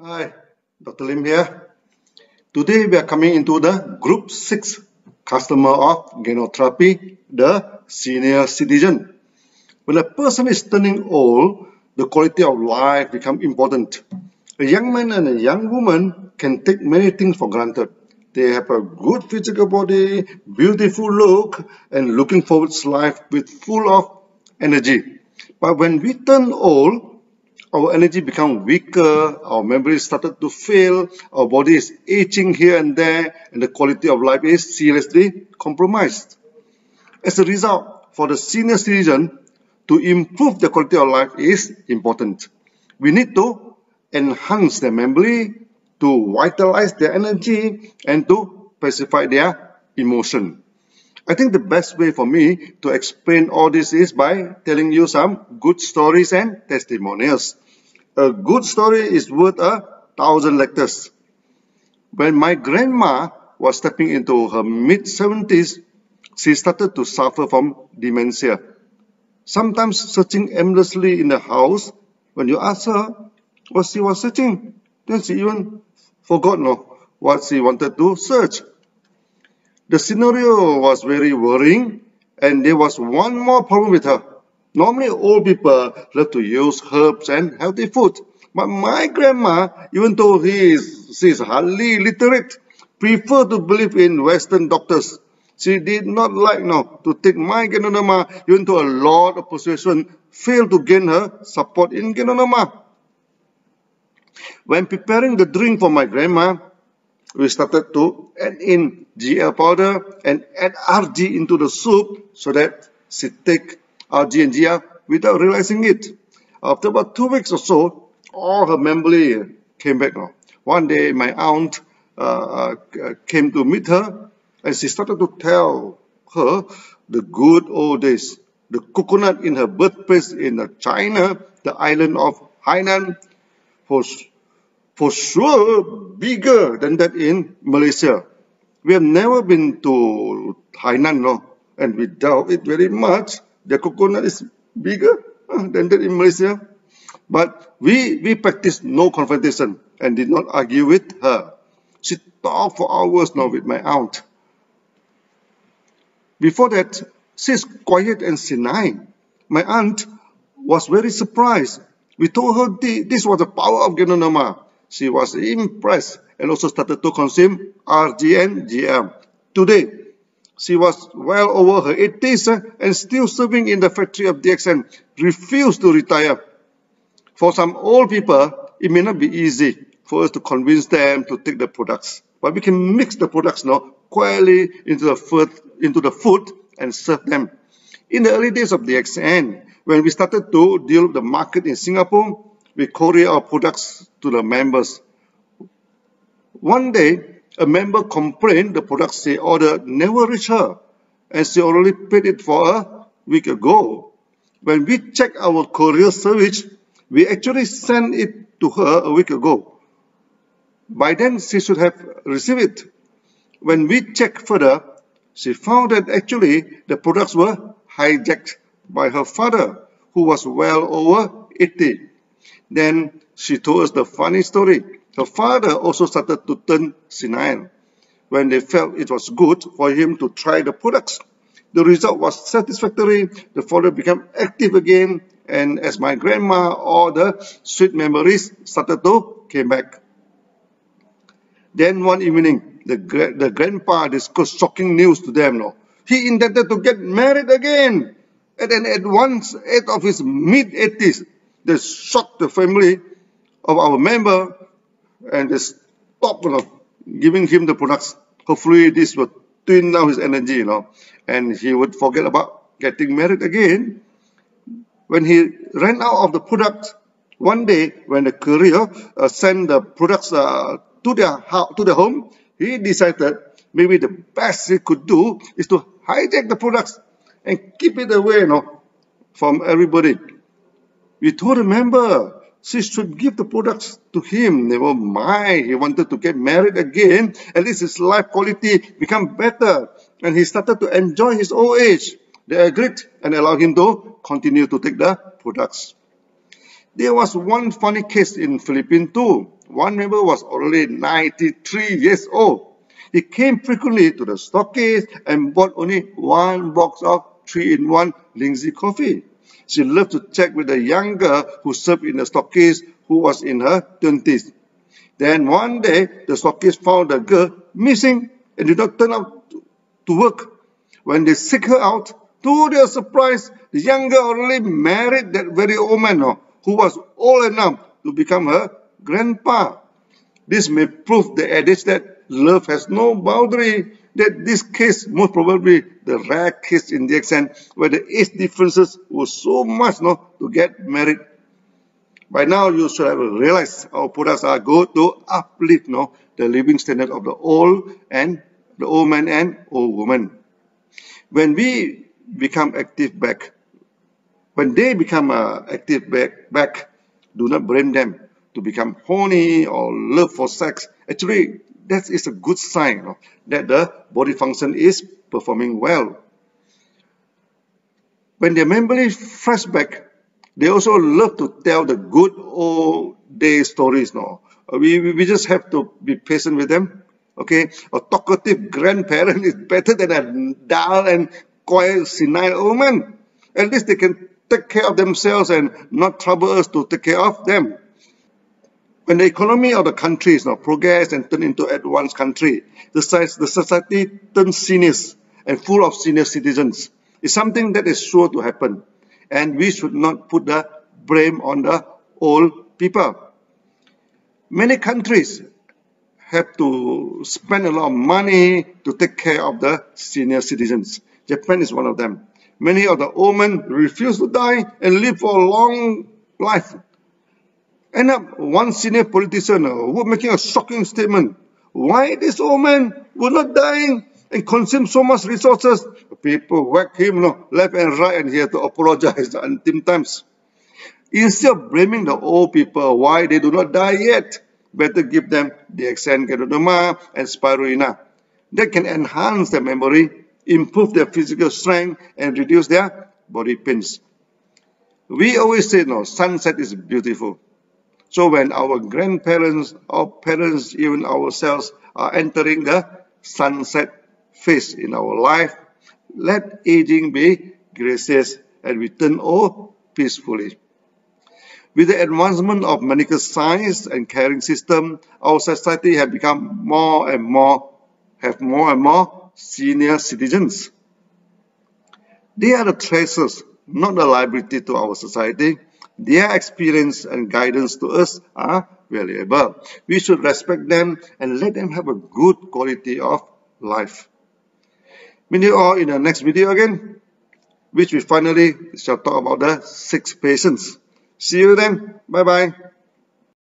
Hi, Dr. Lim here. Today we are coming into the Group 6 customer of genotherapy, the senior citizen. When a person is turning old, the quality of life becomes important. A young man and a young woman can take many things for granted. They have a good physical body, beautiful look, and looking forward to life with full of energy. But when we turn old, our energy becomes weaker, our memory started to fail, our body is aging here and there, and the quality of life is seriously compromised. As a result, for the senior citizen, to improve the quality of life is important. We need to enhance their memory, to vitalize their energy, and to pacify their emotion. I think the best way for me to explain all this is by telling you some good stories and testimonials. A good story is worth 1,000 lectures. When my grandma was stepping into her mid-70s, she started to suffer from dementia. Sometimes searching aimlessly in the house, when you ask her what she was searching, then she even forgot what she wanted to search. The scenario was very worrying, and there was one more problem with her. Normally, old people love to use herbs and healthy food. But my grandma, even though she is hardly literate, preferred to believe in Western doctors. She did not like to take my genonoma, even though a lot of persuasion failed to gain her support in genonoma. When preparing the drink for my grandma, we started to add in GL powder and add RG into the soup so that she take RG and GL without realizing it. After about 2 weeks or so, all her memory came back now. One day, my aunt came to meet her, and she started to tell her the good old days. The coconut in her birthplace in China, the island of Hainan, for sure bigger than that in Malaysia. We have never been to Hainan, and we doubt it very much. The coconut is bigger than that in Malaysia. But we practiced no confrontation and did not argue with her. She talked for hours now with my aunt. Before that, she is quiet and senile. My aunt was very surprised. We told her this was the power of genonoma. She was impressed and also started to consume RG and GM. Today, she was well over her 80s and still serving in the factory of DXN, refused to retire. For some old people, it may not be easy for us to convince them to take the products, but we can mix the products quietly into the food and serve them. In the early days of DXN, when we started to deal with the market in Singapore, we courier our products to the members. One day, a member complained the products she ordered never reached her, and she already paid it for a week ago. When we checked our courier service, we actually sent it to her a week ago. By then, she should have received it. When we checked further, she found that actually the products were hijacked by her father, who was well over 80. Then she told us the funny story. Her father also started to turn senile. When they felt it was good for him to try the products, the result was satisfactory. The father became active again, and as my grandma, all the sweet memories started to come back. Then one evening, the grandpa discussed shocking news to them. He intended to get married again, and then at once, of his mid-80s, they shocked the family of our member, and they stopped giving him the products. Hopefully this would tune down his energy, and he would forget about getting married again. When he ran out of the product, one day when the courier sent the products to their home, he decided maybe the best he could do is to hijack the products and keep it away from everybody. We told the member she should give the products to him. Never mind, he wanted to get married again. At least his life quality become better, and he started to enjoy his old age. They agreed and allowed him to continue to take the products. There was one funny case in Philippines too. One member was already 93 years old. He came frequently to the stockade and bought only one box of 3-in-1 Lindsay coffee. She loved to check with the young girl who served in the stockade, who was in her 20s. Then one day, the stockade found the girl missing and did not turn up to work. When they seek her out, to their surprise, the young girl already married that very old man who was old enough to become her grandpa. This may prove the adage that love has no boundary, that this case most probably the rare case in DXN where the age differences were so much to get married. By now you should have realized our products are good to uplift the living standard of the old man and old woman. When we become active back, when they become active back, do not blame them to become horny or love for sex. Actually, that is a good sign that the body function is performing well. When their memory flash back, they also love to tell the good old day stories. We just have to be patient with them. Okay, a talkative grandparent is better than a dull and quiet senile woman. At least they can take care of themselves and not trouble us to take care of them. When the economy of the country is progress and turn into advanced country, the society turns seniors and full of senior citizens. It's something that is sure to happen, and we should not put the blame on the old people. Many countries have to spend a lot of money to take care of the senior citizens. Japan is one of them. Many of the old men refuse to die and live for a long life. End up one senior politician who making a shocking statement. Why this old man would not dying and consume so much resources? People whack him left and right, and he had to apologize until times. Instead of blaming the old people why they do not die yet, better give them DXN, Ganoderma, and Spirulina. That can enhance their memory, improve their physical strength, and reduce their body pains. We always say, sunset is beautiful. So when our grandparents, our parents, even ourselves are entering the sunset phase in our life, let aging be gracious and we turn old peacefully. With the advancement of medical science and caring system, our society have become more and more senior citizens. They are the treasures, not a liability to our society. Their experience and guidance to us are valuable. We should respect them and let them have a good quality of life. Meet you all in the next video again, which we finally shall talk about the 6 patients. See you then. Bye-bye.